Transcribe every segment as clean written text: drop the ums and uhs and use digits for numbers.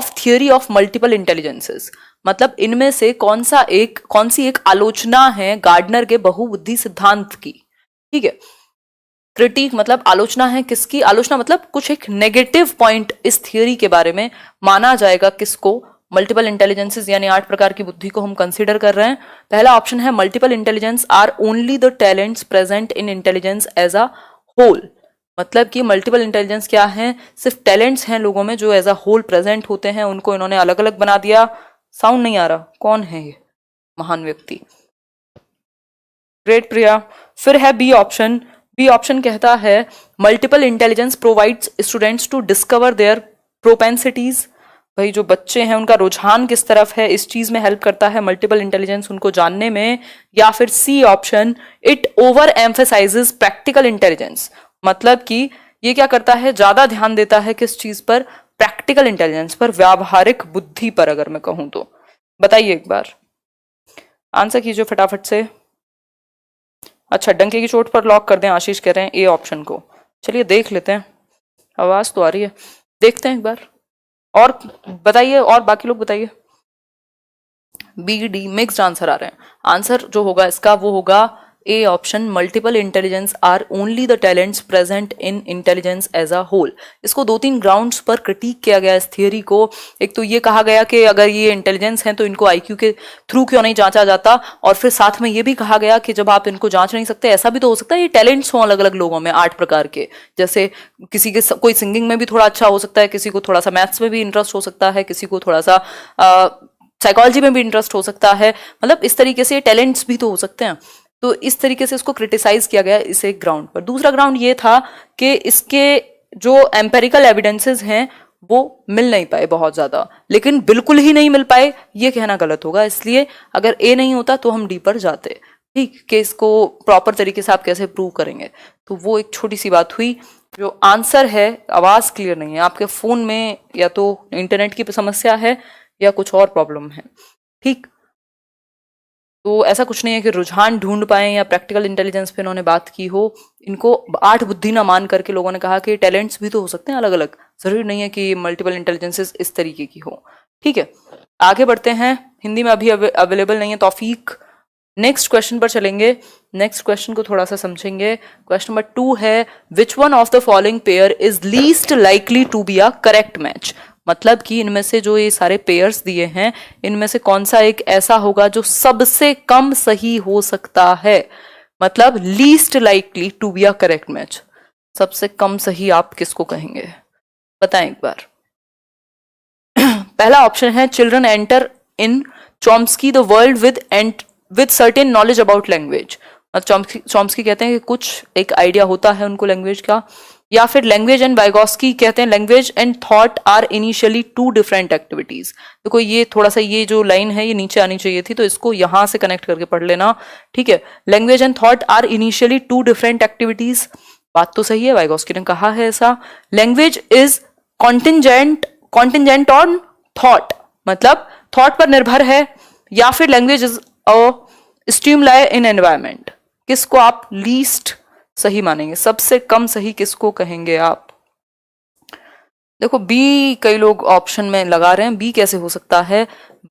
Of theory of multiple intelligences, मतलब इनमें से कौन सी एक आलोचना है गार्डनर के बहुबुद्धि सिद्धांत की। ठीक है, क्रिटिक मतलब आलोचना है किसकी, आलोचना मतलब कुछ एक नेगेटिव पॉइंट इस थियोरी के बारे में माना जाएगा किसको, मल्टीपल इंटेलिजेंसेस यानी 8 प्रकार की बुद्धि को हम कंसीडर कर रहे हैं। पहला ऑप्शन है multiple intelligence are only the talents present in intelligence as a whole, मतलब कि मल्टीपल इंटेलिजेंस क्या है, सिर्फ टैलेंट्स हैं लोगों में जो एज अ होल प्रेजेंट होते हैं, उनको इन्होंने अलग अलग बना दिया। साउंड नहीं आ रहा, कौन है ये महान व्यक्ति? ग्रेट प्रिया। फिर है बी ऑप्शन, बी ऑप्शन कहता है multiple intelligence provides students to discover their propensities, भाई जो बच्चे हैं उनका रुझान किस तरफ है इस चीज में हेल्प करता है मल्टीपल इंटेलिजेंस उनको जानने में। या फिर C option, it over emphasises practical intelligence, मतलब कि ये क्या करता है, ज्यादा ध्यान देता है किस चीज पर, प्रैक्टिकल इंटेलिजेंस पर, व्यावहारिक बुद्धि पर अगर मैं कहूं तो। बताइए एक बार, आंसर कीजिए फटाफट से। अच्छा, डंके की चोट पर लॉक कर दें, आशीष कह रहे हैं ए ऑप्शन को। चलिए देख लेते हैं, आवाज तो आ रही है, देखते हैं एक बार। और बताइए, और बाकी लोग बताइए। बी डी मिक्स्ड आंसर आ रहे हैं। आंसर जो होगा इसका वो होगा A option, multiple intelligence are only the talents present in intelligence as a whole. इसको 2-3 ग्राउंड्स पर क्रिटिक किया गया इस थियोरी को। एक तो ये कहा गया कि अगर ये इंटेलिजेंस है तो इनको आईक्यू के थ्रू क्यों नहीं जांचा जाता, और फिर साथ में ये भी कहा गया कि जब आप इनको जांच नहीं सकते, ऐसा भी तो हो सकता है ये टैलेंट्स हों अलग अलग लोगों में 8 प्रकार के, जैसे किसी के कोई सिंगिंग में भी थोड़ा अच्छा हो सकता है, किसी को थोड़ा सा मैथ्स में भी इंटरेस्ट हो सकता है, किसी को थोड़ा सा साइकोलॉजी में भी इंटरेस्ट हो सकता है, मतलब इस तरीके से टैलेंट्स भी तो हो सकते हैं। तो इस तरीके से इसको क्रिटिसाइज किया गया इस एक ग्राउंड पर। दूसरा ग्राउंड ये था कि इसके जो एम्पेरिकल एविडेंसेस हैं वो मिल नहीं पाए बहुत ज्यादा, लेकिन बिल्कुल ही नहीं मिल पाए ये कहना गलत होगा, इसलिए अगर ए नहीं होता तो हम डी पर जाते। ठीक, कि इसको प्रॉपर तरीके से आप कैसे प्रूव करेंगे, तो वो एक छोटी सी बात हुई। जो आंसर है, आवाज क्लियर नहीं है आपके फोन में, या तो इंटरनेट की समस्या है या कुछ और प्रॉब्लम है। ठीक, तो ऐसा कुछ नहीं है कि रुझान ढूंढ पाए या प्रैक्टिकल इंटेलिजेंस पे इन्होंने बात की हो। इनको 8 बुद्धि ना मान करके लोगों ने कहा कि टैलेंट्स भी तो हो सकते हैं अलग अलग, जरूरी नहीं है कि मल्टीपल इंटेलिजेंसेस इस तरीके की हो। ठीक है, आगे बढ़ते हैं। हिंदी में अभी अवेलेबल नहीं है तौफीक। नेक्स्ट क्वेश्चन पर चलेंगे, नेक्स्ट क्वेश्चन को थोड़ा सा समझेंगे। क्वेश्चन नंबर 2 है, which one of the following pair is least likely to be a correct match, मतलब कि इनमें से जो ये सारे पेयर्स दिए हैं इनमें से कौन सा एक ऐसा होगा जो सबसे कम सही हो सकता है, मतलब least likely to be a correct match, सबसे कम सही आप किसको कहेंगे, बताएं एक बार। पहला ऑप्शन है, children enter in Chomsky the world with certain knowledge about language, Chomsky कहते हैं कि कुछ एक आइडिया होता है उनको लैंग्वेज का। या फिर लैंग्वेज एंड वाइगोस्की कहते हैं language and thought are initially 2 different activities. देखो ये थोड़ा सा, ये जो लाइन है ये नीचे आनी चाहिए थी, तो इसको यहां से कनेक्ट करके पढ़ लेना। ठीक है, language and thought are initially 2 different activities, बात तो सही है, वाइगोस्की ने कहा है ऐसा। Language is contingent on thought, मतलब थॉट पर निर्भर है। या फिर language is a stimuli in environment, किसको आप लीस्ट सही मानेंगे, सबसे कम सही किसको कहेंगे आप? देखो बी कई लोग ऑप्शन में लगा रहे हैं, बी कैसे हो सकता है?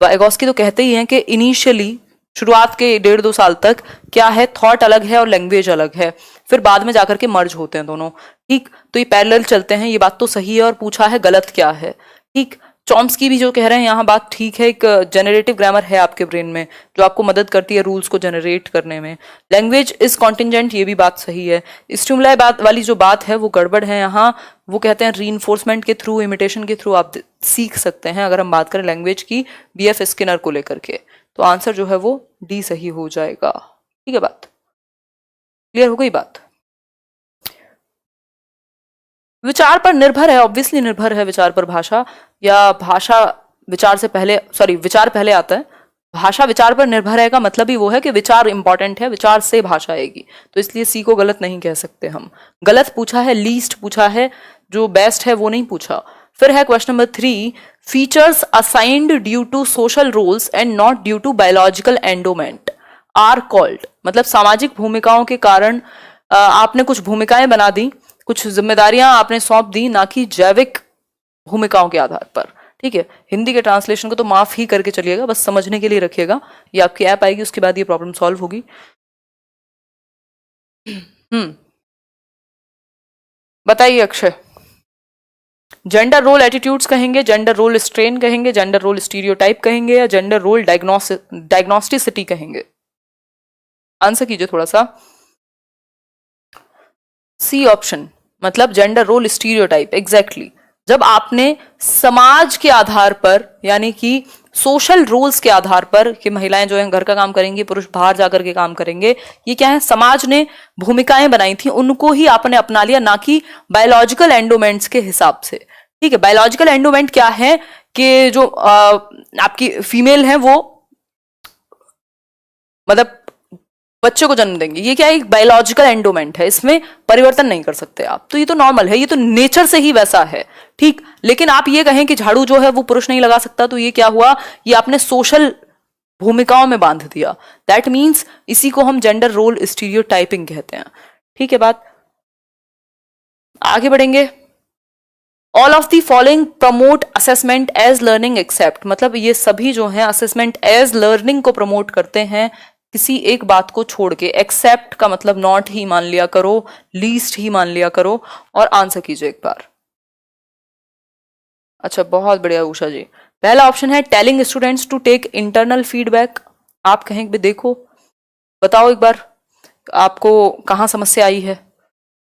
वाइगोस्की तो कहते ही हैं कि इनिशियली शुरुआत के 1.5-2 साल तक क्या है, थॉट अलग है और लैंग्वेज अलग है, फिर बाद में जाकर के मर्ज होते हैं दोनों। ठीक, तो ये पैरेलल चलते हैं, ये बात तो सही है। और पूछा है गलत क्या है। ठीक, चॉम्स्की भी जो कह रहे हैं यहाँ बात ठीक है, एक जनरेटिव ग्रामर है आपके ब्रेन में जो आपको मदद करती है रूल्स को जनरेट करने में। लैंग्वेज इज कॉन्टिंजेंट, ये भी बात सही है। स्टिमुलाई बात वाली जो बात है वो गड़बड़ है यहाँ, वो कहते हैं रीइंफोर्समेंट के थ्रू, इमिटेशन के थ्रू आप सीख सकते हैं, अगर हम बात करें लैंग्वेज की बीएफ स्किनर को लेकर के। तो आंसर जो है वो डी सही हो जाएगा। ठीक है, बात क्लियर हो गई? बात विचार पर निर्भर है, ऑब्वियसली निर्भर है विचार पर भाषा, या भाषा विचार से पहले, सॉरी विचार पहले आता है, भाषा विचार पर निर्भर रहेगा, मतलब ही वो है कि विचार इंपॉर्टेंट है, विचार से भाषा आएगी, तो इसलिए सी को गलत नहीं कह सकते हम। गलत पूछा है, लीस्ट पूछा है, जो बेस्ट है वो नहीं पूछा। फिर है question number 3, features assigned due to social roles and not due to biological endowment are called, मतलब सामाजिक भूमिकाओं के कारण आपने कुछ भूमिकाएं बना दी, कुछ जिम्मेदारियां आपने सौंप दी, ना कि जैविक भूमिकाओं के आधार पर। ठीक है, हिंदी के ट्रांसलेशन को तो माफ ही करके चलिएगा, बस समझने के लिए रखिएगा। ये आपकी ऐप आएगी उसके बाद ये प्रॉब्लम सॉल्व होगी। बताइए अक्षय, जेंडर रोल एटीट्यूड्स कहेंगे, जेंडर रोल स्ट्रेन कहेंगे, जेंडर रोल स्टीरियोटाइप कहेंगे, या जेंडर रोल डायग्नोस्टिसिटी कहेंगे? आंसर कीजिए थोड़ा सा। सी ऑप्शन, मतलब जेंडर रोल स्टीरियोटाइप, एग्जैक्टली। जब आपने समाज के आधार पर, यानी कि सोशल रोल्स के आधार पर, कि महिलाएं जो है घर का काम करेंगी, पुरुष बाहर जाकर के काम करेंगे, ये क्या है, समाज ने भूमिकाएं बनाई थी, उनको ही आपने अपना लिया, ना कि बायोलॉजिकल एंडोमेंट्स के हिसाब से। ठीक है, बायोलॉजिकल एंडोमेंट क्या है कि जो आपकी फीमेल है वो मतलब बच्चे को जन्म देंगे, ये क्या है, एक बायोलॉजिकल एंडोमेंट है, इसमें परिवर्तन नहीं कर सकते आप, तो ये तो नॉर्मल है, ये तो नेचर से ही वैसा है। ठीक, लेकिन आप ये कहें कि झाड़ू जो है वो पुरुष नहीं लगा सकता, तो ये क्या हुआ, ये आपने सोशल भूमिकाओं में बांध दिया। दैट मीन्स इसी को हम जेंडर रोल स्टीरियोटाइपिंग कहते हैं। ठीक है बात, आगे बढ़ेंगे। All of the following promote assessment as learning except, मतलब ये सभी जो है असेसमेंट एज लर्निंग को प्रमोट करते हैं, किसी एक बात को छोड़ के। एक्सेप्ट का मतलब नॉट ही मान लिया करो, लीस्ट ही मान लिया करो। और आंसर कीजिए एक बार। अच्छा, बहुत बढ़िया उषा जी। पहला ऑप्शन है telling students to take internal feedback. आप कहेंगे देखो, बताओ एक बार आपको कहां समस्या आई है।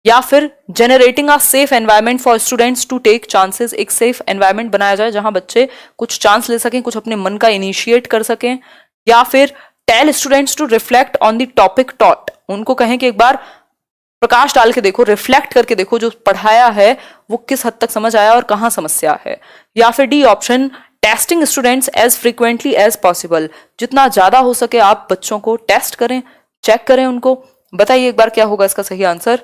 या फिर generating a safe environment for students to take chances, एक सेफ एनवायरनमेंट बनाया जाए जहां बच्चे कुछ चांस ले सकें, कुछ अपने मन का इनिशिएट कर सकें। या फिर tell students to reflect on the topic taught, उनको कहें कि एक बार प्रकाश डाल के देखो, रिफ्लेक्ट करके देखो जो पढ़ाया है वो किस हद तक समझ आया और कहां समस्या है। या फिर D option, testing students as frequently as possible, जितना ज्यादा हो सके आप बच्चों को टेस्ट करें, चेक करें उनको। बताइए एक बार क्या होगा इसका सही आंसर।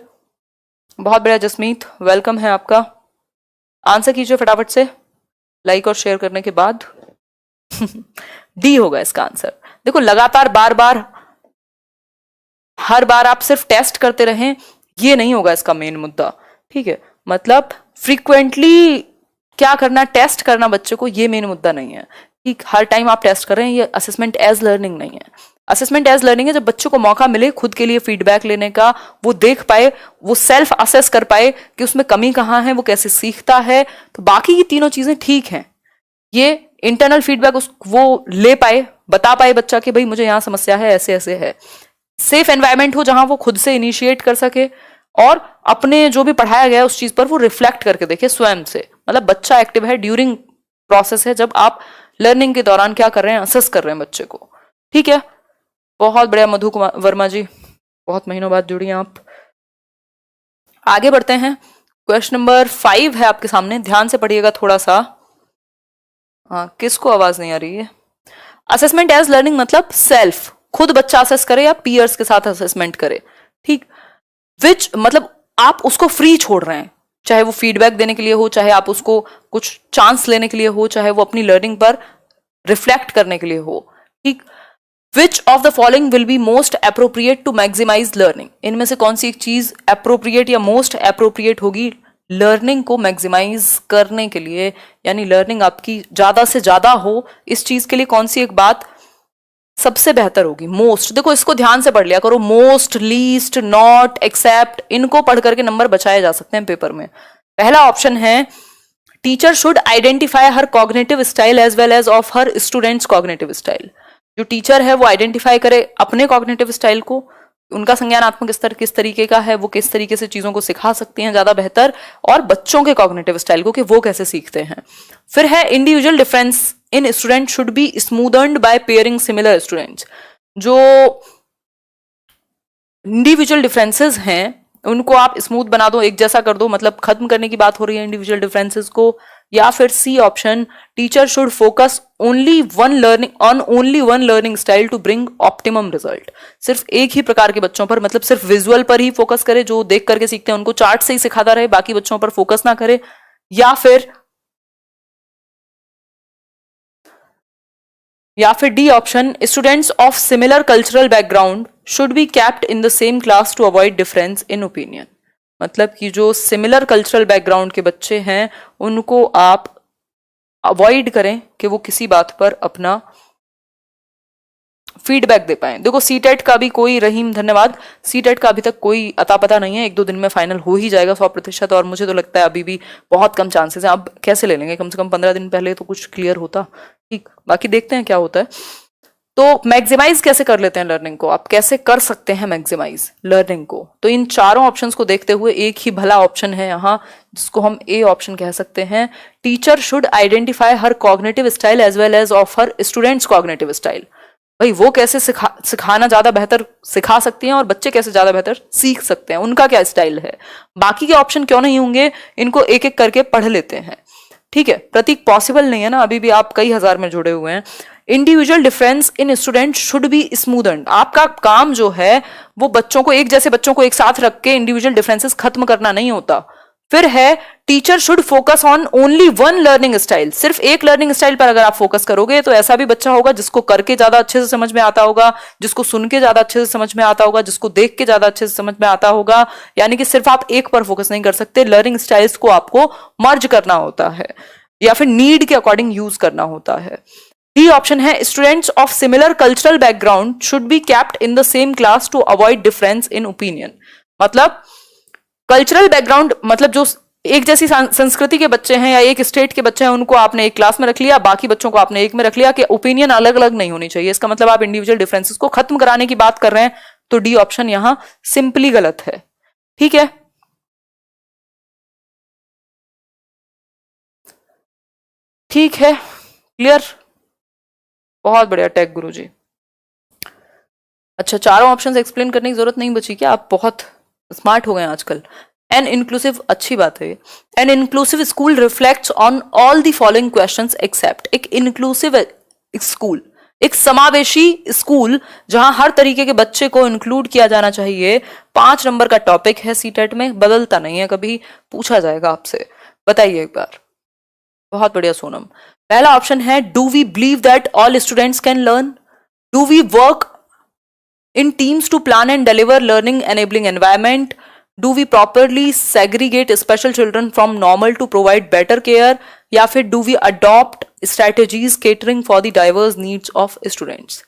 बहुत बढ़िया जसमीत, वेलकम है आपका। आंसर कीजिए फटाफट से लाइक और शेयर करने के बाद। डी होगा इसका आंसर। देखो, लगातार बार बार हर बार आप सिर्फ टेस्ट करते रहें, ये नहीं होगा इसका मेन मुद्दा। ठीक है, मतलब फ्रीक्वेंटली क्या करना, टेस्ट करना बच्चे को, ये मेन मुद्दा नहीं है। ठीक, हर टाइम आप टेस्ट कर रहे हैं, ये असेसमेंट एज लर्निंग नहीं है। असेसमेंट एज लर्निंग है जब बच्चों को मौका मिले खुद के लिए फीडबैक लेने का, वो देख पाए, वो सेल्फ असेस कर पाए कि उसमें कमी कहाँ है, वो कैसे सीखता है। तो बाकी ये तीनों चीजें ठीक हैं। ये इंटरनल फीडबैक वो ले पाए, बता पाए बच्चा कि भाई मुझे यहाँ समस्या है, ऐसे ऐसे है। सेफ एनवायरनमेंट हो जहां वो खुद से इनिशिएट कर सके, और अपने जो भी पढ़ाया गया उस चीज पर वो रिफ्लेक्ट करके देखे स्वयं से। मतलब बच्चा एक्टिव है, ड्यूरिंग प्रोसेस है, जब आप लर्निंग के दौरान क्या कर रहे हैं, असेस कर रहे हैं बच्चे को। ठीक है, बहुत बढ़िया मधु कुमार वर्मा जी, बहुत महीनों बाद जुड़ी आप। आगे बढ़ते हैं। क्वेश्चन नंबर 5 है आपके सामने, ध्यान से पढ़िएगा थोड़ा सा। हाँ, किसको आवाज नहीं आ रही है। असेसमेंट एज लर्निंग मतलब सेल्फ, खुद बच्चा असेस करे या पीयर्स के साथ असेसमेंट करे। ठीक, विच मतलब आप उसको फ्री छोड़ रहे हैं, चाहे वो फीडबैक देने के लिए हो, चाहे आप उसको कुछ चांस लेने के लिए हो, चाहे वो अपनी लर्निंग पर रिफ्लेक्ट करने के लिए हो। ठीक, which of the following will be most appropriate to maximise learning, इनमें से कौन सी एक चीज अप्रोप्रिएट या मोस्ट अप्रोप्रिएट होगी लर्निंग को मैक्सिमाइज करने के लिए, यानी लर्निंग आपकी ज्यादा से ज्यादा हो, इस चीज के लिए कौन सी एक बात सबसे बेहतर होगी। मोस्ट, देखो इसको ध्यान से पढ़ लिया करो, मोस्ट, लीस्ट, नॉट, एक्सेप्ट, इनको पढ़ करके नंबर बचाए जा सकते हैं पेपर में। पहला ऑप्शन है teacher should identify her cognitive style as well as of her students cognitive style. जो टीचर है वो आइडेंटिफाई करे अपने कॉग्निटिव स्टाइल को, उनका संज्ञानात्मक स्तर किस तरीके का है, वो किस तरीके से चीजों को सिखा सकती हैं ज्यादा बेहतर, और बच्चों के कॉग्निटिव स्टाइल को कि वो कैसे सीखते हैं। फिर है individual difference in student should be smoothened by pairing similar students. जो इंडिविजुअल डिफरेंसेस हैं उनको आप स्मूथ बना दो, एक जैसा कर दो, मतलब खत्म करने की बात हो रही है इंडिविजुअल डिफरेंसेस को। या फिर C option, teacher should focus only one learning style to bring optimum result. सिर्फ एक ही प्रकार के बच्चों पर, मतलब सिर्फ विजुअल पर ही फोकस करे, जो देख करके सीखते हैं उनको चार्ट से ही सिखाता रहे, बाकी बच्चों पर फोकस ना करे। या फिर D option, students of similar cultural background should be kept in the same class to avoid difference in opinion. मतलब कि जो सिमिलर कल्चरल बैकग्राउंड के बच्चे हैं उनको आप अवॉइड करें कि वो किसी बात पर अपना फीडबैक दे पाए। देखो सीटेट का भी कोई, रहीम धन्यवाद, सीटेट का अभी तक कोई अता पता नहीं है, 1-2 दिन में फाइनल हो ही जाएगा 100%, और मुझे तो लगता है अभी भी बहुत कम चांसेस हैं। अब कैसे ले लेंगे, कम से कम 15 दिन पहले तो कुछ क्लियर होता, ठीक, बाकी देखते हैं क्या होता है। तो मैक्सिमाइज कैसे कर लेते हैं लर्निंग को, आप कैसे कर सकते हैं मैक्सिमाइज लर्निंग को, तो इन चारों ऑप्शंस को देखते हुए एक ही भला ऑप्शन है यहाँ, जिसको हम ए ऑप्शन कह सकते हैं। Teacher should identify her cognitive style as well as of her students cognitive style. भाई वो कैसे सिखाना ज्यादा बेहतर सिखा सकती हैं और बच्चे कैसे ज्यादा बेहतर सीख सकते हैं, उनका क्या स्टाइल है, बाकी के ऑप्शन क्यों नहीं होंगे, इनको एक एक करके पढ़ लेते हैं। ठीक है प्रतीक, पॉसिबल नहीं है ना, अभी भी आप कई हजार में जुड़े हुए हैं। Individual difference in student should be smoothened. आपका काम जो है वो बच्चों को, एक जैसे बच्चों को एक साथ रख के इंडिविजुअल डिफरेंसेस खत्म करना नहीं होता। फिर है teacher should focus on only one learning style. सिर्फ एक लर्निंग स्टाइल पर अगर आप फोकस करोगे तो ऐसा भी बच्चा होगा जिसको करके ज्यादा अच्छे से समझ में आता होगा, जिसको सुन के ज्यादा अच्छे से समझ में आता होगा, जिसको देख के ज्यादा अच्छे से समझ में आता होगा। यानी कि सिर्फ आप एक पर फोकस नहीं कर सकते, लर्निंग स्टाइल्स को आपको मर्ज करना होता है या फिर नीड के अकॉर्डिंग यूज करना होता है। डी ऑप्शन है students of similar cultural background should be kept in the same class to avoid difference in opinion. मतलब कल्चरल बैकग्राउंड मतलब जो एक जैसी संस्कृति के बच्चे हैं या एक स्टेट के बच्चे हैं उनको आपने एक क्लास में रख लिया, बाकी बच्चों को आपने एक में रख लिया, कि ओपिनियन अलग अलग नहीं होनी चाहिए। इसका मतलब आप इंडिविजुअल डिफरेंसेस को खत्म कराने की बात कर रहे हैं, तो डी ऑप्शन यहां सिंपली गलत है। ठीक है, ठीक है, क्लियर, बहुत बढ़िया टैग गुरुजी। अच्छा, चारों ऑप्शंस एक्सप्लेन करने की जरूरत नहीं बची क्या, आप बहुत स्मार्ट हो गए आजकल। एन इंक्लूसिव, अच्छी बात है। An inclusive school reflects on all the following questions except. एक इंक्लूसिव स्कूल, एक समावेशी स्कूल जहां हर तरीके के बच्चे को इंक्लूड किया जाना चाहिए, 5 नंबर का टॉपिक है सीटेट में, बदलता नहीं है, कभी पूछा जाएगा आपसे, बताइए एक बार। बहुत बढ़िया सोनम। पहला ऑप्शन है do we believe that all students can learn, do we work in teams to plan and deliver learning enabling environment, do we properly segregate special children from normal to provide better care, या फिर do we adopt strategies catering for the diverse needs of students।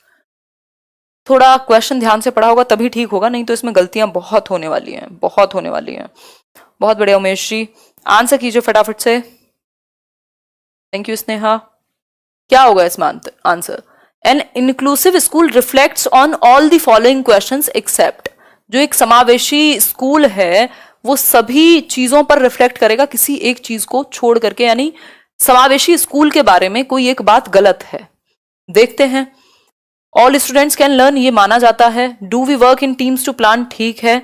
थोड़ा question ध्यान से पढ़ा होगा तभी ठीक होगा, नहीं तो इसमें गलतियां बहुत होने वाली हैं, बहुत होने वाली हैं। बहुत बढ़िया उमेश जी, आंसर कीजिए फटाफट से। Thank you Sneha. क्या होगा इसमें answer? An inclusive school reflects on all the following questions except। जो एक समावेशी स्कूल है वो सभी चीजों पर रिफ्लेक्ट करेगा, किसी एक चीज को छोड़ करके, यानी समावेशी स्कूल के बारे में कोई एक बात गलत है। देखते हैं। ऑल स्टूडेंट्स कैन लर्न, ये माना जाता है। Do we work in teams to plan, ठीक है।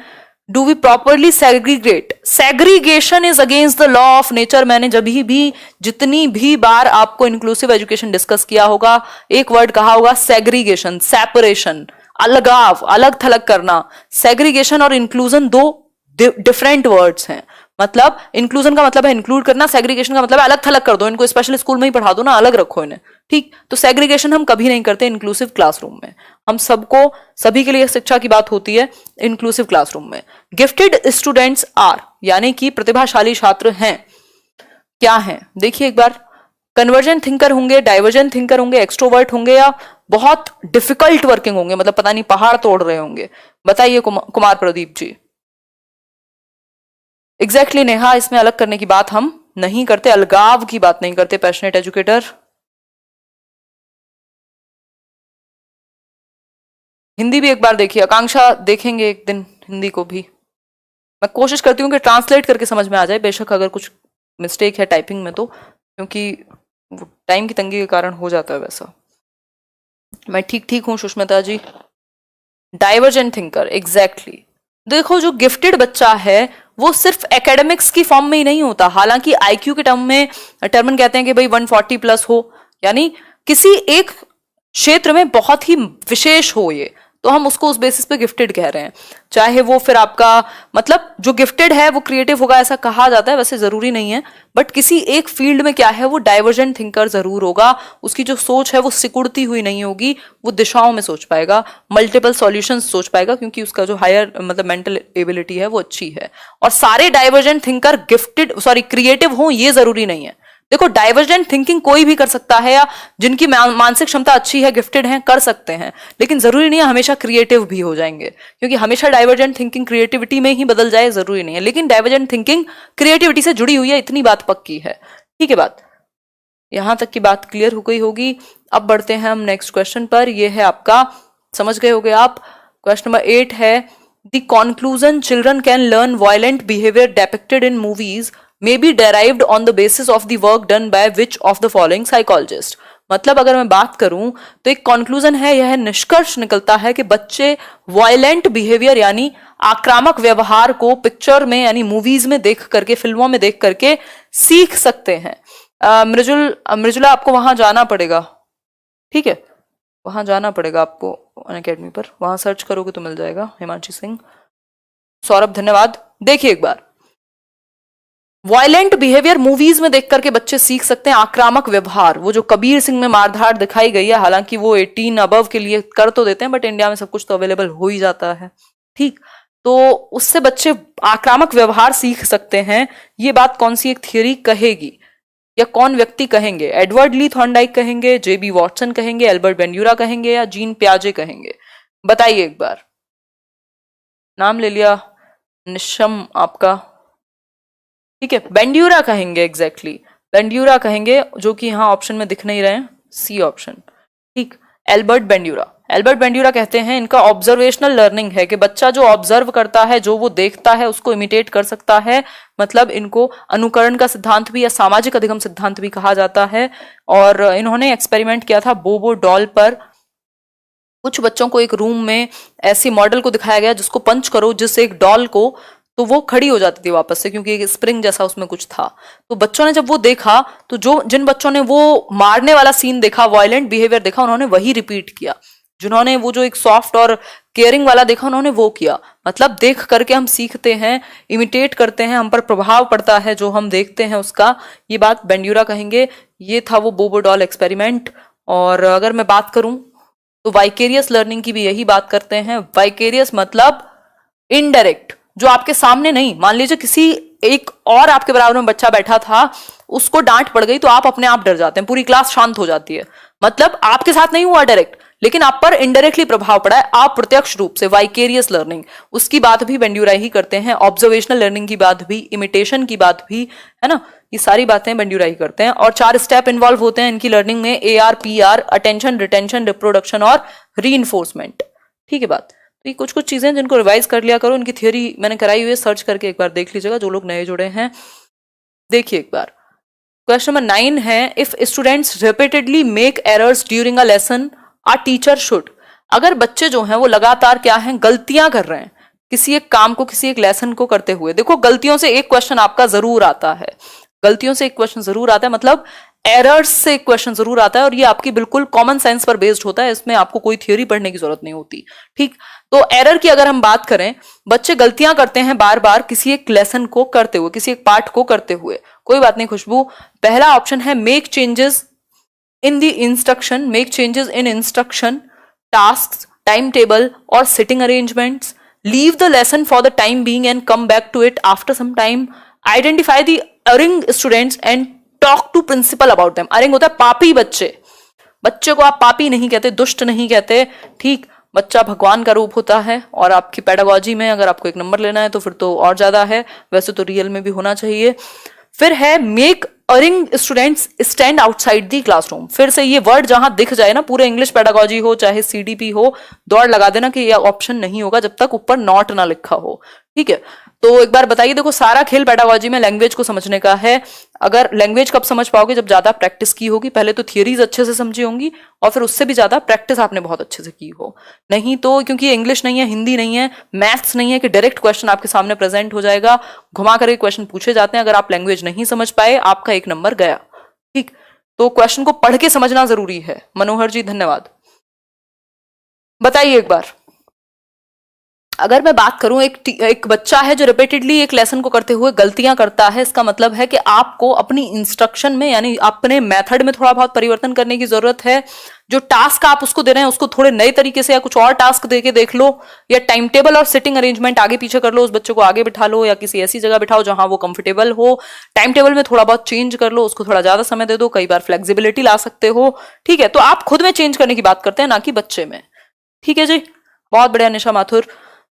Do we properly segregate, segregation is against the law of nature. मैंने जब भी जितनी भी बार आपको इंक्लूसिव एजुकेशन डिस्कस किया होगा, एक वर्ड कहा होगा सेग्रीगेशन, सेपरेशन, अलगाव, अलग थलग करना। सेग्रीगेशन और इंक्लूजन दो डिफरेंट वर्ड्स हैं। मतलब इंक्लूजन का मतलब है इंक्लूड करना, सेग्रीगेशन का मतलब है अलग थलग कर दो, इनको स्पेशल स्कूल में ही पढ़ा दो ना, अलग रखो इन्हें, ठीक। तो सेग्रीगेशन हम कभी नहीं करते इंक्लूसिव क्लासरूम में, हम सबको, सभी के लिए शिक्षा की बात होती है इंक्लूसिव क्लासरूम में। गिफ्टेड स्टूडेंट्स आर, यानी कि प्रतिभाशाली छात्र हैं, क्या हैं देखिए एक बार। कन्वर्जेंट थिंकर होंगे, डाइवर्जेंट थिंकर होंगे, एक्सट्रोवर्ट होंगे, या बहुत डिफिकल्ट वर्किंग होंगे, मतलब पता नहीं पहाड़ तोड़ रहे होंगे। बताइए कुमार प्रदीप जी। एग्जैक्टली नेहा, इसमें अलग करने की बात हम नहीं करते, अलगाव की बात नहीं करते। Passionate educator. हिंदी भी एक बार देखिए, आकांक्षा देखेंगे एक दिन हिंदी को भी। मैं कोशिश करती हूँ कि ट्रांसलेट करके समझ में आ जाए, बेशक अगर कुछ मिस्टेक है टाइपिंग में तो, क्योंकि टाइम की तंगी के कारण हो जाता है वैसा। मैं ठीक हूँ Sushmita ji. Divergent thinker, exactly. देखो जो गिफ्टेड बच्चा है वो सिर्फ एकेडमिक्स की फॉर्म में ही नहीं होता, हालांकि आईक्यू के टर्म कहते हैं कि भाई 140 प्लस हो, यानी किसी एक क्षेत्र में बहुत ही विशेष हो ये, तो हम उसको उस बेसिस पे गिफ्टेड कह रहे हैं। चाहे वो फिर आपका मतलब जो गिफ्टेड है वो क्रिएटिव होगा ऐसा कहा जाता है, वैसे जरूरी नहीं है, बट किसी एक फील्ड में क्या है वो डाइवर्जेंट थिंकर जरूर होगा। उसकी जो सोच है वो सिकुड़ती हुई नहीं होगी, वो दिशाओं में सोच पाएगा, मल्टीपल सॉल्यूशंस सोच पाएगा, क्योंकि उसका जो हायर मतलब मेंटल एबिलिटी है वो अच्छी है। और सारे डाइवर्जेंट थिंकर क्रिएटिव हों ये जरूरी नहीं है। देखो डाइवर्जेंट थिंकिंग कोई भी कर सकता है, या जिनकी मानसिक क्षमता अच्छी है, गिफ्टेड है, कर सकते हैं, लेकिन जरूरी नहीं है हमेशा क्रिएटिव भी हो जाएंगे, क्योंकि हमेशा डाइवर्जेंट थिंकिंग क्रिएटिविटी में ही बदल जाए जरूरी नहीं है, लेकिन डाइवर्जेंट थिंकिंग क्रिएटिविटी से जुड़ी हुई है, इतनी बात पक्की है। ठीक है, बात यहां तक की बात क्लियर हो गई होगी। अब बढ़ते हैं हम नेक्स्ट क्वेश्चन पर। यह है आपका, समझ गए होगे आप, क्वेश्चन नंबर 8 है the conclusion children can learn violent behaviour depicted in movies may be derived on the basis of the work done by which of the following psychologist। मतलब अगर मैं बात करूं तो एक कंक्लूजन है, यह निष्कर्ष निकलता है कि बच्चे वायलेंट बिहेवियर यानी आक्रामक व्यवहार को पिक्चर में यानी मूवीज में देख करके, फिल्मों में देख करके सीख सकते हैं। मृजुला आपको वहां जाना पड़ेगा, ठीक है, वहां जाना पड़ेगा आपको अनअकैडमी पर, वहां सर्च करोगे तो मिल जाएगा। हिमांशी सिंह, सौरभ धन्यवाद। देखिए एक बार, वायलेंट बिहेवियर मूवीज में देख करके बच्चे सीख सकते हैं, आक्रामक व्यवहार, वो जो कबीर सिंह में मारधाड़ दिखाई गई है, हालांकि वो 18 अबव के लिए कर तो देते हैं, बट इंडिया में सब कुछ तो अवेलेबल हो ही जाता है, ठीक, तो उससे बच्चे आक्रामक व्यवहार सीख सकते हैं। ये बात कौन सी एक थियरी कहेगी, या कौन व्यक्ति कहेंगे? एडवर्ड ली थॉर्नडाइक कहेंगे, जेबी वॉटसन कहेंगे, एल्बर्ट बेंड्यूरा कहेंगे, या जीन प्याजे कहेंगे? बताइए एक बार, नाम ले लिया निशम आपका, ठीक है, बेंड्यूरा कहेंगे, एग्जैक्टली बेंड्यूरा कहेंगे, जो कि यहां ऑप्शन में दिख नहीं रहे हैं, सी ऑप्शन, ठीक, एल्बर्ट बेंड्यूरा। एल्बर्ट बेंड्यूरा कहते हैं इनका ऑब्जर्वेशनल लर्निंग है कि बच्चा जो ऑब्जर्व करता है, जो वो देखता है, उसको इमिटेट कर सकता है, मतलब इनको अनुकरण का सिद्धांत भी या सामाजिक अधिगम सिद्धांत भी कहा जाता है। और इन्होंने एक्सपेरिमेंट किया था बोबो डॉल पर। कुछ बच्चों को एक रूम में ऐसे मॉडल को दिखाया गया जिसको पंच करो, जिससे एक डॉल को, तो वो खड़ी हो जाती थी वापस से, क्योंकि एक स्प्रिंग जैसा उसमें कुछ था। तो बच्चों ने जब वो देखा, तो जिन बच्चों ने वो मारने वाला सीन देखा, वायलेंट बिहेवियर देखा, उन्होंने वही रिपीट किया। जिन्होंने वो जो एक सॉफ्ट और केयरिंग वाला देखा, उन्होंने वो किया। मतलब देख करके हम सीखते हैं, इमिटेट करते हैं, हम पर प्रभाव पड़ता है जो हम देखते हैं उसका। ये बात बेंड्यूरा कहेंगे। ये था वो बोबो डॉल एक्सपेरिमेंट। और अगर मैं बात करूं तो वाइकेरियस लर्निंग की भी यही बात करते हैं। वाइकेरियस मतलब इनडायरेक्ट, जो आपके सामने नहीं। मान लीजिए किसी एक और आपके बराबर में बच्चा बैठा था, उसको डांट पड़ गई तो आप अपने आप डर जाते हैं, पूरी क्लास शांत हो जाती है। मतलब आपके साथ नहीं हुआ डायरेक्ट, लेकिन आप पर इनडायरेक्टली प्रभाव पड़ा है, आप प्रत्यक्ष रूप से। वाइकेरियस लर्निंग, उसकी बात भी बेंड्यूरा ही करते हैं। ऑब्जर्वेशनल लर्निंग की बात भी, इमिटेशन की बात भी, है ना, ये सारी बातें बेंड्यूरा ही करते हैं। और 4 स्टेप इन्वॉल्व होते हैं इनकी लर्निंग में, ARPR, अटेंशन, रिटेंशन, रिप्रोडक्शन और रीइंफोर्समेंट। ठीक है बात। तो ये कुछ कुछ चीजें जिनको रिवाइज कर लिया करो। इनकी थियोरी मैंने कराई हुई है, सर्च करके एक बार देख लीजिएगा जो लोग नए जुड़े हैं। देखिए एक बार, क्वेश्चन नंबर 9 है, if students repeatedly make errors during a lesson a teacher should. अगर बच्चे जो हैं वो लगातार क्या हैं, गलतियां कर रहे हैं किसी एक काम को, किसी एक लेसन को करते हुए। देखो गलतियों से एक क्वेश्चन आपका जरूर आता है, गलतियों से एक क्वेश्चन जरूर आता है, मतलब एरर्स से एक क्वेश्चन जरूर आता है। और ये आपकी बिल्कुल कॉमन सेंस पर बेस्ड होता है, इसमें आपको कोई थ्योरी पढ़ने की जरूरत नहीं होती। ठीक, तो एरर की अगर हम बात करें, बच्चे गलतियां करते हैं बार बार किसी एक लेसन को करते हुए, किसी एक पार्ट को करते हुए। कोई बात नहीं खुशबू, पहला ऑप्शन है make changes in the instruction, make changes in instruction, tasks, timetable or sitting arrangements, leave the lesson for the time being and come back to it after some time, identify the erring students and talk to principal about them। erring होता है पापी बच्चे। बच्चे को आप पापी नहीं कहते, दुष्ट नहीं कहते, ठीक, बच्चा भगवान का रूप होता है। और आपकी पेडागोजी में अगर आपको एक नंबर लेना है तो फिर तो और ज्यादा है, वैसे तो रियल में भी होना चाहिए। फिर है make earning students stand outside the classroom. फिर से ये वर्ड जहां दिख जाए ना, पूरे इंग्लिश पेडागोजी हो चाहे CDP हो, दौड़ लगा देना कि ये ऑप्शन नहीं होगा जब तक ऊपर नॉट ना लिखा हो। ठीक है, तो एक बार बताइए, देखो सारा खेल पेडागोजी में लैंग्वेज को समझने का है। अगर लैंग्वेज कब समझ पाओगे, जब ज्यादा प्रैक्टिस की होगी। पहले तो थियरीज अच्छे से समझी होंगी और फिर उससे भी ज्यादा प्रैक्टिस आपने बहुत अच्छे से की हो। नहीं तो क्योंकि इंग्लिश नहीं है, हिंदी नहीं है, मैथ्स नहीं है कि डायरेक्ट क्वेश्चन आपके सामने प्रेजेंट हो जाएगा, घुमा करके क्वेश्चन पूछे जाते हैं। अगर आप लैंग्वेज नहीं समझ पाए, आपका 1 नंबर गया। ठीक, तो क्वेश्चन को पढ़ के समझना जरूरी है। मनोहर जी धन्यवाद। बताइए एक बार, अगर मैं बात करूं, एक बच्चा है जो रिपीटेडली एक लेसन को करते हुए गलतियां करता है, इसका मतलब है कि आपको अपनी इंस्ट्रक्शन में यानी अपने मेथड में थोड़ा बहुत परिवर्तन करने की जरूरत है। जो टास्क आप उसको दे रहे हैं उसको थोड़े नए तरीके से या कुछ और टास्क देके देख लो, या टाइम टेबल और सिटिंग अरेंजमेंट आगे पीछे कर लो, उस बच्चे को आगे बिठा लो या किसी ऐसी जगह बिठाओ जहां वो कंफर्टेबल हो। टाइम टेबल में थोड़ा बहुत चेंज कर लो, उसको थोड़ा ज्यादा समय दे दो, कई बार फ्लेक्सिबिलिटी ला सकते हो। ठीक है, तो आप खुद में चेंज करने की बात करते हैं, ना कि बच्चे में। ठीक है जी, बहुत बढ़िया निशा माथुर,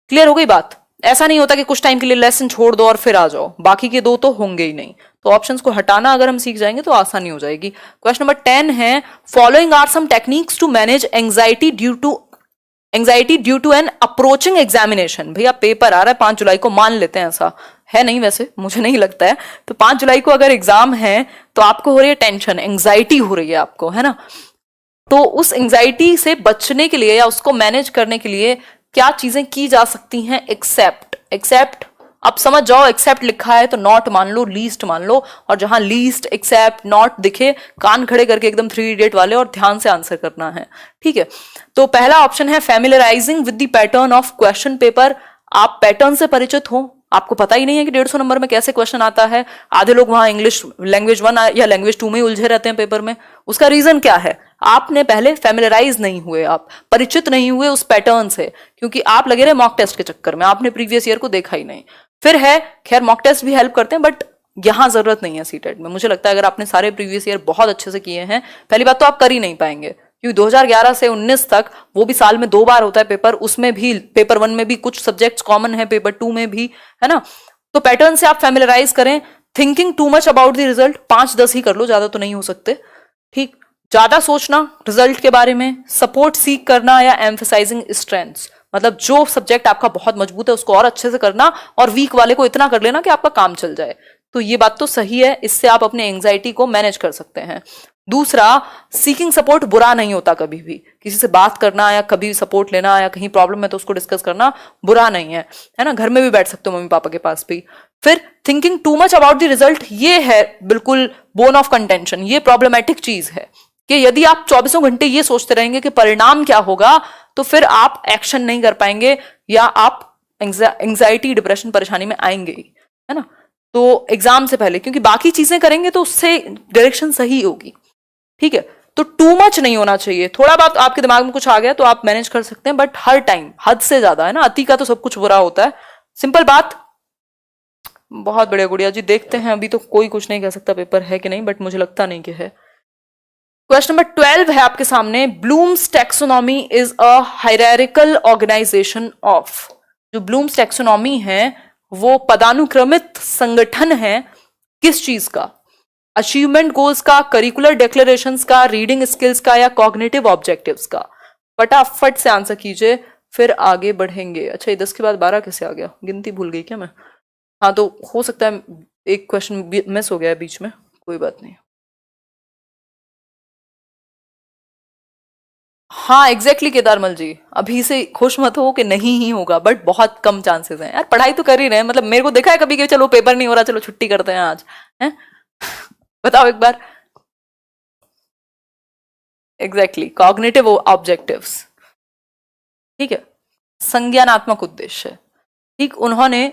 क्लियर हो गई बात। ऐसा नहीं होता कि कुछ टाइम के लिए लेसन छोड़ दो और फिर आ जाओ, बाकी के दो तो होंगे ही नहीं। तो ऑप्शंस को हटाना अगर हम सीख जाएंगे तो आसानी हो जाएगी। क्वेश्चन नंबर 10 है, following are some techniques to manage anxiety due to an approaching examination. भैया पेपर आ रहा है 5 जुलाई को, मान लेते हैं, ऐसा है नहीं, वैसे मुझे नहीं लगता है। तो 5 जुलाई को अगर एग्जाम है तो आपको हो रही है टेंशन, एंजाइटी हो रही है आपको, है ना। तो उस एंजाइटी से बचने के लिए या उसको मैनेज करने के लिए क्या चीजें की जा सकती हैं? एक्सेप्ट अब समझ जाओ, एक्सेप्ट लिखा है तो नॉट मान लो, लीस्ट मान लो, और जहां लीस्ट एक्सेप्ट नॉट दिखे कान खड़े करके एकदम 3 इडियट वाले और ध्यान से आंसर करना है। ठीक है, तो पहला ऑप्शन है familiarising with the pattern of question paper. आप पैटर्न से परिचित हो, आपको पता ही नहीं है कि 150 नंबर में कैसे क्वेश्चन आता है। आधे लोग वहां इंग्लिश लैंग्वेज 1 या लैंग्वेज 2 में उलझे रहते हैं पेपर में। उसका रीजन क्या है? आपने पहले फैमिलराइज नहीं हुए, आप परिचित नहीं हुए उस पैटर्न से, क्योंकि आप लगे रहे मॉक टेस्ट के चक्कर में, आपने प्रीवियस ईयर को देखा ही नहीं। फिर है, खैर मॉक टेस्ट भी हेल्प करते हैं बट यहां जरूरत नहीं है सीटेट में। मुझे लगता है अगर आपने सारे प्रीवियस ईयर बहुत अच्छे से किए हैं, पहली बात तो आप कर ही नहीं पाएंगे, क्योंकि 2011 से 19 तक, वो भी साल में 2 बार होता है पेपर, उसमें भी पेपर 1 में भी कुछ सब्जेक्ट्स कॉमन है, पेपर 2 में भी, है ना। तो पैटर्न से आप फैमिलराइज करें। Thinking too much about the result 5-10 ही कर लो, ज्यादा तो नहीं हो सकते। ठीक, ज्यादा सोचना रिजल्ट के बारे में, सपोर्ट सीख करना या एम्फेसाइजिंग स्ट्रेंथ्स, मतलब जो सब्जेक्ट आपका बहुत मजबूत है उसको और अच्छे से करना, और वीक वाले को इतना कर लेना कि आपका काम चल जाए। तो ये बात तो सही है, इससे आप अपने एंजाइटी को मैनेज कर सकते हैं। दूसरा, सीकिंग सपोर्ट बुरा नहीं होता कभी भी। किसी से बात करना या कभी सपोर्ट लेना या कहीं प्रॉब्लम है तो उसको डिस्कस करना बुरा नहीं है ना। घर में भी बैठ सकते हो मम्मी पापा के पास भी। फिर thinking too much about the result, ये है बिल्कुल बोन ऑफ कंटेंशन, ये प्रॉब्लमेटिक चीज है कि यदि आप 24 घंटे ये सोचते रहेंगे कि परिणाम क्या होगा, तो फिर आप एक्शन नहीं कर पाएंगे या आप एंजाइटी डिप्रेशन परेशानी में आएंगे ही, है ना। तो एग्जाम से पहले, क्योंकि बाकी चीजें करेंगे तो उससे डायरेक्शन सही होगी। ठीक है, तो टू मच नहीं होना चाहिए। थोड़ा बहुत आपके दिमाग में कुछ आ गया तो आप मैनेज कर सकते हैं, बट हर टाइम हद से ज्यादा, है ना, अति का तो सब कुछ बुरा होता है। सिंपल बात। बहुत बढ़िया गुड़िया जी, देखते हैं, अभी तो कोई कुछ नहीं कह सकता पेपर है कि नहीं, बट मुझे लगता नहीं कि है। क्वेश्चन नंबर 12 है आपके सामने, Bloom's taxonomy is a hierarchical organisation of. जो ब्लूम्स टैक्सोनॉमी है वो पदानुक्रमित संगठन है किस चीज का? अचीवमेंट गोल्स का, करिकुलर डिक्लेरेशंस का, रीडिंग स्किल्स का, या कॉग्निटिव ऑब्जेक्टिव्स का? फटाफट से आंसर कीजिए, फिर आगे बढ़ेंगे। अच्छा, ये 10 के बाद 12 कैसे आ गया? गिनती भूल गई क्या मैं? हाँ, तो हो सकता है एक क्वेश्चन मिस हो गया है बीच में, कोई बात नहीं। हाँ एग्जैक्टली केदारमल जी, अभी से खुश मत हो कि नहीं ही होगा, बट बहुत कम चांसेस हैं यार। पढ़ाई तो कर ही रहे हैं, मतलब मेरे को देखा है कभी कि चलो पेपर नहीं हो रहा, चलो छुट्टी करते हैं आज, हैं? बताओ एक बार। Exactly, cognitive objectives. ठीक है, संज्ञानात्मक उद्देश्य। ठीक, उन्होंने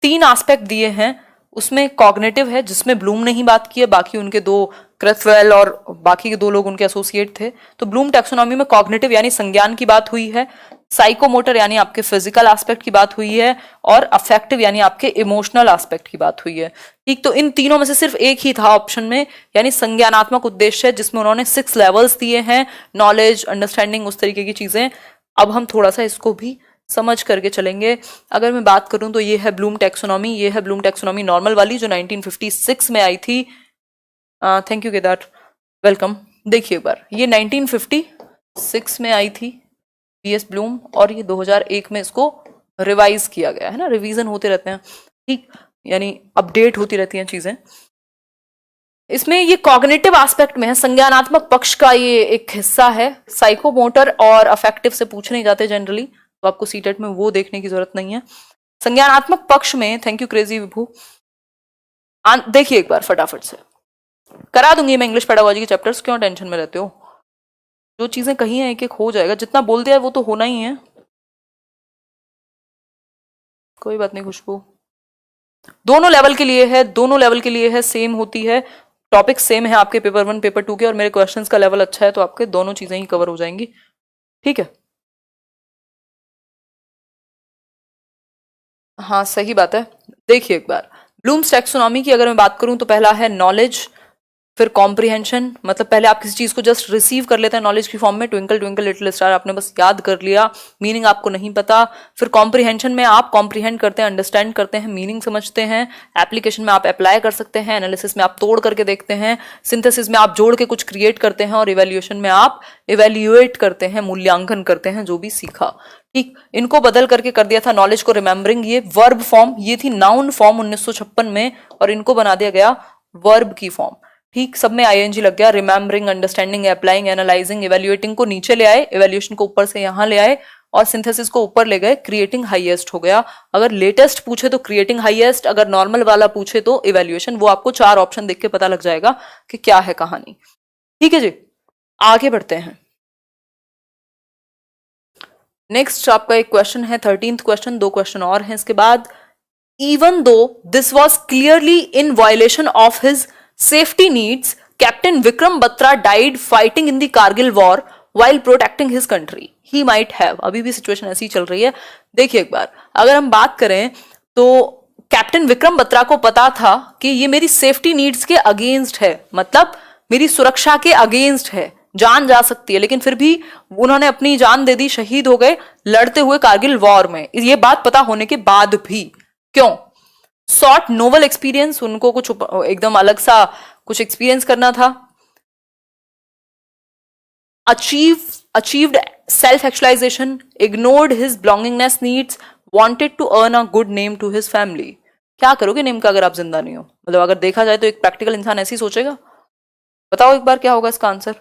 3 एस्पेक्ट दिए हैं, उसमें कॉग्निटिव है जिसमें ब्लूम ने ही बात की है, बाकी उनके 2 क्रथवेल और बाकी के 2 लोग उनके एसोसिएट थे। तो ब्लूम टैक्सोनॉमी में कॉग्निटिव यानी संज्ञान की बात हुई है, साइकोमोटर यानी आपके फिजिकल एस्पेक्ट की बात हुई है, और अफेक्टिव यानी आपके इमोशनल एस्पेक्ट की बात हुई है। ठीक, तो इन तीनों में से सिर्फ एक ही था ऑप्शन में, यानी संज्ञानात्मक उद्देश्य, जिसमें उन्होंने 6 लेवल्स दिए हैं, नॉलेज, अंडरस्टैंडिंग, उस तरीके की चीजें। अब हम थोड़ा सा इसको भी समझ करके चलेंगे। अगर मैं बात करूं तो ये है ब्लूम टैक्सोनॉमी, ये है ब्लूम टैक्सोनॉमी नॉर्मल वाली जो 1956 में आई थी। Thank you Kedar, welcome. देखिए एक बार, ये 1956 में आई थी बीएस ब्लूम, और ये 2001 में इसको रिवाइज किया गया है ना, रिवीजन होते रहते हैं। ठीक, यानी अपडेट होती रहती हैं चीजें। इसमें ये कॉग्निटिव एस्पेक्ट में है, संज्ञानात्मक पक्ष का ये एक हिस्सा है। साइकोमोटर और अफेक्टिव से पूछ नहीं जाते जनरली, तो आपको सीटेट में वो देखने की जरूरत नहीं है। संज्ञानात्मक पक्ष में, थैंक यू क्रेजी विभू, देखिए एक बार फटाफट से करा दूंगी मैं इंग्लिश पेडागोजी के चैप्टर्स, क्यों टेंशन में रहते हो? जो चीजें कही हैं एक एक हो जाएगा, जितना बोल दिया है वो तो होना ही है। कोई बात नहीं खुशबू, दोनों लेवल के लिए है, दोनों लेवल के लिए है, सेम होती है, टॉपिक सेम है आपके पेपर 1 पेपर 2 के, और मेरे क्वेश्चंस का लेवल अच्छा है तो आपके दोनों चीजें ही कवर हो जाएंगी। ठीक है, हाँ सही बात है। देखिए एक बार ब्लूम्स टैक्सोनॉमी की अगर मैं बात करूं तो पहला है नॉलेज, फिर कॉम्प्रिहेंशन, मतलब पहले आप किसी चीज को जस्ट रिसीव कर लेते हैं नॉलेज की फॉर्म में, ट्विंकल ट्विंकल लिटिल स्टार आपने बस याद कर लिया, मीनिंग आपको नहीं पता। फिर कॉम्प्रिहेंशन में आप कॉम्प्रिहेंड करते हैं, अंडरस्टैंड करते हैं, मीनिंग समझते हैं। एप्लीकेशन में आप अप्लाई कर सकते हैं, एनालिसिस में आप तोड़ करके देखते हैं, सिंथेसिस में आप जोड़ के कुछ क्रिएट करते हैं, और इवेल्युएशन में आप इवेल्युएट करते हैं, मूल्यांकन करते हैं जो भी सीखा। ठीक, इनको बदल करके कर दिया था नॉलेज को रिमेंबरिंग, ये वर्ब फॉर्म, ये थी नाउन फॉर्म 1956 में, और इनको बना दिया गया वर्ब की फॉर्म। ठीक, सब में आईएनजी लग गया, remembering, understanding, applying, analysing, evaluating को नीचे ले आए, इवेल्युएशन को ऊपर से यहां ले आए, और सिंथेसिस को ऊपर ले गए, क्रिएटिंग हाईएस्ट हो गया। अगर लेटेस्ट पूछे तो क्रिएटिंग हाईएस्ट, अगर नॉर्मल वाला पूछे तो इवेल्युएशन। वो आपको 4 ऑप्शन देख के पता लग जाएगा कि क्या है कहानी। ठीक है जी, आगे बढ़ते हैं। नेक्स्ट आपका एक क्वेश्चन है 13th क्वेश्चन, 2 क्वेश्चन और हैं इसके बाद। Even though this was clearly in violation of his safety needs, captain Vikram Batra died fighting in the Kargil war while protecting his country. He might have, अभी भी सिचुएशन ऐसी चल रही है। देखिए एक बार अगर हम बात करें तो कैप्टन विक्रम बत्रा को पता था कि ये मेरी सेफ्टी नीड्स के अगेंस्ट है, मतलब मेरी सुरक्षा के अगेंस्ट है, जान जा सकती है, लेकिन फिर भी उन्होंने अपनी जान दे दी, शहीद हो गए लड़ते हुए कारगिल वॉर में। ये बात पता होने के बाद भी क्यों? सॉट नोवल एक्सपीरियंस, उनको कुछ एकदम अलग सा कुछ एक्सपीरियंस करना था। achieved self-actualization, ignored his belongingness needs, wanted to earn a good name to his family. क्या करोगे नेम का अगर आप जिंदा नहीं हो? मतलब अगर देखा जाए तो एक प्रैक्टिकल इंसान ऐसे ही सोचेगा। बताओ एक बार क्या होगा इसका आंसर?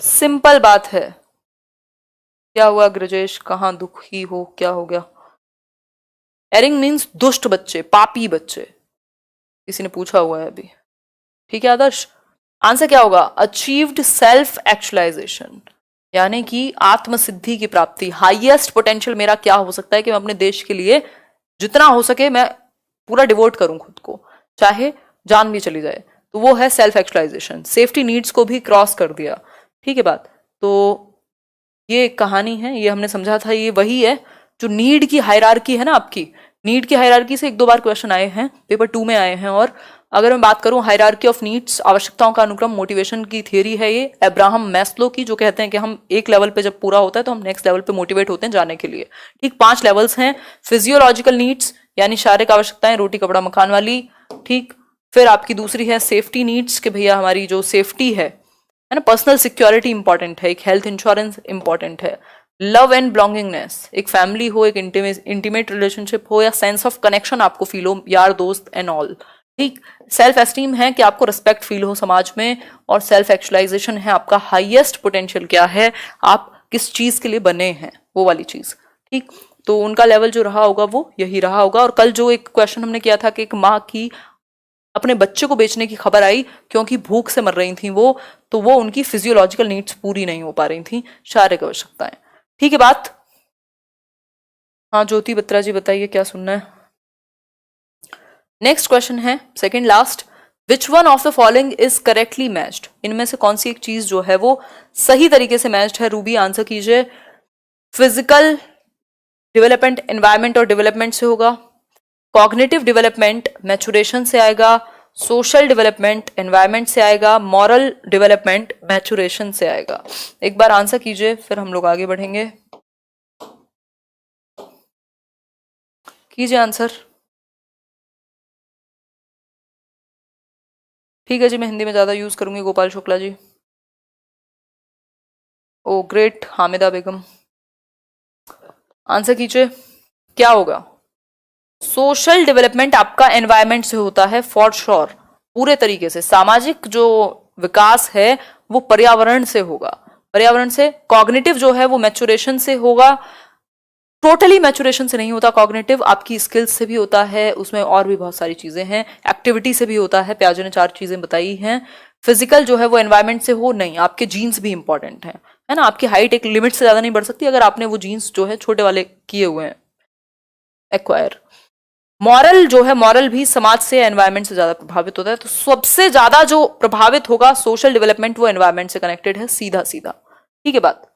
सिंपल बात है। क्या हुआ ग्रजेश, कहां दुखी हो, क्या हो गया? एरिंग मीन्स दुष्ट बच्चे, पापी बच्चे, किसी ने पूछा हुआ है अभी। ठीक है आदर्श, आंसर क्या होगा? अचीव्ड सेल्फ एक्चुअलाइजेशन, यानी कि आत्मसिद्धि की प्राप्ति। हाईएस्ट पोटेंशियल मेरा क्या हो सकता है कि मैं अपने देश के लिए जितना हो सके मैं पूरा डिवोट करूं खुद को, चाहे जान भी चली जाए, तो वो है सेल्फ एक्चुअलाइजेशन। सेफ्टी नीड्स को भी क्रॉस कर दिया। ठीक है बात, तो ये एक कहानी है, ये हमने समझा था, ये वही है जो नीड की हायरार्की है ना आपकी। नीड की हायरार्की से 1-2 बार क्वेश्चन आए हैं, पेपर 2 में आए हैं। और अगर मैं बात करूं हायरार्की ऑफ नीड्स, आवश्यकताओं का अनुक्रम, मोटिवेशन की थियरी है ये अब्राहम मैस्लो की, जो कहते हैं कि हम एक लेवल पे जब पूरा होता है तो हम नेक्स्ट लेवल पे मोटिवेट होते हैं जाने के लिए। ठीक, 5 लेवल्स हैं। फिजियोलॉजिकल नीड्स यानी शारीरिक आवश्यकताएं, रोटी कपड़ा मकान वाली। ठीक, फिर आपकी दूसरी है सेफ्टी नीड्स, कि भैया हमारी जो सेफ्टी है ना, पर्सनल सिक्योरिटी इंपॉर्टेंट है, एक हेल्थ इंश्योरेंस इंपॉर्टेंट है। लव एंड बिलोंगिंगनेस, एक फैमिली हो, एक इंटीमेट रिलेशनशिप हो, या सेंस ऑफ कनेक्शन आपको फील हो, यार दोस्त एंड ऑल। ठीक, सेल्फ एस्टीम है कि आपको रिस्पेक्ट फील हो समाज में, और सेल्फ एक्चुअलाइजेशन है आपका हाईएस्ट पोटेंशियल क्या है, आप किस चीज के लिए बने हैं, वो वाली चीज। ठीक, तो उनका लेवल जो रहा होगा वो यही रहा होगा। और कल जो एक क्वेश्चन हमने किया था कि एक माँ की अपने बच्चे को बेचने की खबर आई क्योंकि भूख से मर रही थी वो, तो वो उनकी फिजियोलॉजिकल नीड्स पूरी नहीं हो पा रही थी, शारीरिक आवश्यकताएं। ठीक है बात? हाँ ज्योति बत्रा जी बताइए क्या सुनना है। नेक्स्ट क्वेश्चन है second last, which one of the following is correctly matched? इनमें से कौन सी एक चीज जो है वो सही तरीके से मैच्ड है? रूबी आंसर कीजिए। फिजिकल डेवलपमेंट एनवायरमेंट और डेवलपमेंट से होगा, कॉग्निटिव डेवलपमेंट मैचुरेशन से आएगा, सोशल डेवलपमेंट एनवायरमेंट से आएगा, मॉरल डेवलपमेंट मैचुरेशन से आएगा। एक बार आंसर कीजिए फिर हम लोग आगे बढ़ेंगे। कीजिए आंसर। ठीक है जी, मैं हिंदी में ज्यादा यूज करूंगी। गोपाल शुक्ला जी, ओ ग्रेट। हामिदा बेगम, आंसर कीजिए क्या होगा? सोशल डेवलपमेंट आपका एनवायरमेंट से होता है फॉर श्योर, पूरे तरीके से। सामाजिक जो विकास है वो पर्यावरण से होगा, पर्यावरण से। कॉग्निटिव जो है वो मैचुरेशन से होगा, टोटली मैचुरेशन से नहीं होता। कॉग्निटिव आपकी स्किल्स से भी होता है, उसमें और भी बहुत सारी चीजें हैं, एक्टिविटी से भी होता है, प्याजो ने 4 चीजें बताई हैं। फिजिकल जो है वो एनवायरमेंट से हो नहीं, आपके जीन्स भी इंपॉर्टेंट है ना। आपकी हाइट एक लिमिट से ज्यादा नहीं बढ़ सकती अगर आपने वो जीन्स जो है छोटे वाले किए हुए हैं। एक्वायर। मॉरल जो है, मॉरल भी समाज से, एनवायरमेंट से ज्यादा प्रभावित होता है। तो सबसे ज्यादा जो प्रभावित होगा सोशल डेवलपमेंट, वो एनवायरमेंट से कनेक्टेड है, सीधा सीधा। ठीक है बात।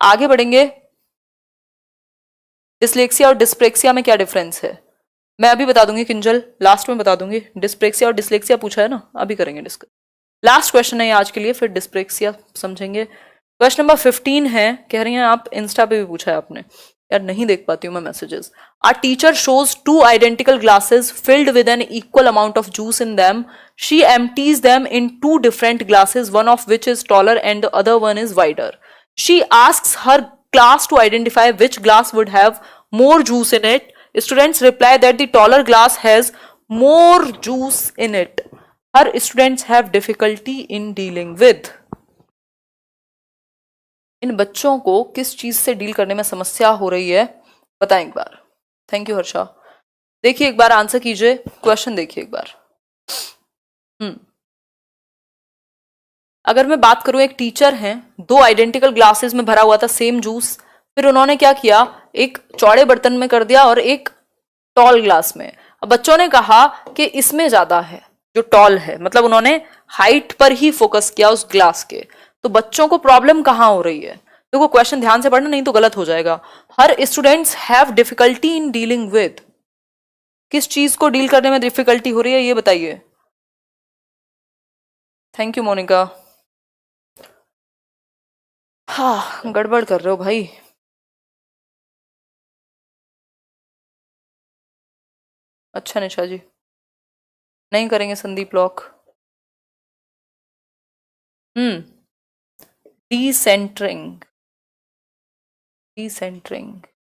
आगे बढ़ेंगे। डिसलेक्सिया और डिस्प्रेक्सिया में क्या डिफरेंस है, मैं अभी बता दूंगी किंजल, लास्ट में बता दूंगी। डिस्प्रेक्सिया और डिसलेक्सिया पूछा है ना, अभी करेंगे डिस्कस। लास्ट क्वेश्चन है आज के लिए, फिर डिस्प्रेक्सिया समझेंगे। क्वेश्चन नंबर 15 है, कह रही हैं आप, इंस्टा पे भी पूछा है आपने, यार नहीं देख पाती हूँ मैं messages. A teacher shows two identical glasses filled with an equal amount of juice in them, she empties them in two different glasses, one of which is taller and the other one is wider. She asks her class to identify which glass would have more juice in it. Students reply that the taller glass has more juice in it. Her students have difficulty in dealing with. इन बच्चों को किस चीज से deal करने में समस्या हो रही है, बताएं एक बार। Thank you Harsha. देखिए एक बार आंसर कीजिए, क्वेश्चन देखिए एक बार। अगर मैं बात करूं, एक टीचर हैं, दो आइडेंटिकल ग्लासेस में भरा हुआ था सेम जूस, फिर उन्होंने क्या किया, एक चौड़े बर्तन में कर दिया और एक टॉल ग्लास में। अब बच्चों ने कहा कि इसमें ज्यादा है जो टॉल है, मतलब उन्होंने हाइट पर ही फोकस किया उस ग्लास के। तो बच्चों को प्रॉब्लम कहां हो रही है, देखो क्वेश्चन ध्यान से पढ़ना, नहीं तो गलत हो जाएगा। हर students have difficulty in dealing with, किस चीज को डील करने में डिफिकल्टी हो रही है ये बताइए। Thank you Monika. हाँ गड़बड़ कर रहे हो भाई। अच्छा निशा जी, नहीं करेंगे संदीप लॉक। डिसेंटरिंग, डिसेंटरिंग